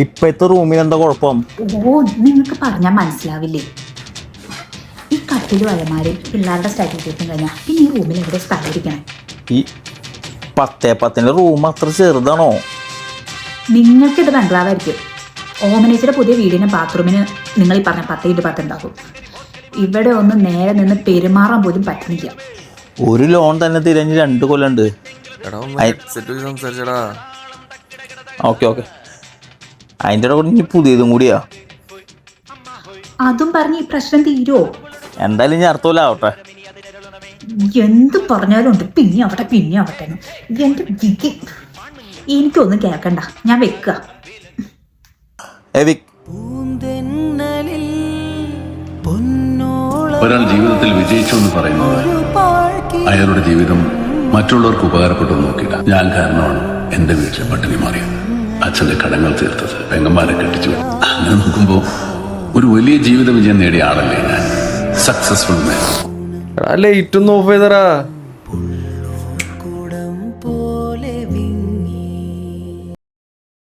ഇപ്പത്തെ റൂമിൽ എന്താ കുഴപ്പം? ഓ, നിങ്ങൾക്ക് പറഞ്ഞാൽ മനസ്സിലാവില്ലേ? ഈ കട്ടിലും അലമാരയും പിള്ളേരുടെ സ്റ്റഡി ടേബിളും കഴിഞ്ഞാൽ പിന്നെ ഈ റൂമിൽ എവിടെ സ്ഥലം ഇരിക്കണം? ഈ 10x10 റൂം അത്ര ചെറുതാണോ? നിങ്ങൾക്കിത് ബംഗ്ലാവായിരിക്കും. ഓമനേച്ചിയുടെ പുതിയ വീടിന് ബാത്റൂമിന് നിങ്ങൾ ഈ പറഞ്ഞ 10x10 ഉണ്ടാകും. ഇവിടെ ഒന്ന് നേരെ നിന്ന് പെരുമാറാൻ പോലും പറ്റുന്നില്ല. ഒരു ലോൺ തന്നെ തിരഞ്ഞ് 2 കൊല്ലമുണ്ട്. ഓക്കെ അതിൻ്റെ കൂടെ ഇനി പുതിയതും കൂടിയാ. അതും പറഞ്ഞ് ഈ പ്രശ്നം തീരുമോ? എന്തായാലും ഞാൻ അർത്ഥമില്ലാവട്ടെ. എന്ത് പറഞ്ഞാലും ഉണ്ട് പിന്നെ ആവട്ടെ എന്റെ വിധി. എനിക്കൊന്നും കേൾക്കണ്ട, ഞാൻ വെക്കുക. ഒരാൾ ജീവിതത്തിൽ വിജയിച്ചു എന്ന് പറയുന്നത് അയാളുടെ ജീവിതം മറ്റുള്ളവർക്ക് ഉപകാരപ്പെട്ടു നോക്കില്ല. ഞാൻ കാരണമാണ് എന്റെ വീട്ടിൽ പട്ടിണി മാറിയത്, അച്ഛന്റെ കടങ്ങൾ തീർത്തത്, പെങ്ങന്മാരെ കെട്ടിച്ചു. അങ്ങനെ നോക്കുമ്പോ ഒരു വലിയ ജീവിത വിജയം നേടിയ ആളല്ലേ ഞാൻ. സക്സസ്ഫുൾ മാൻ. ലൈറ്റ് ഒന്ന് ഓഫ് ചെയ്തറാ.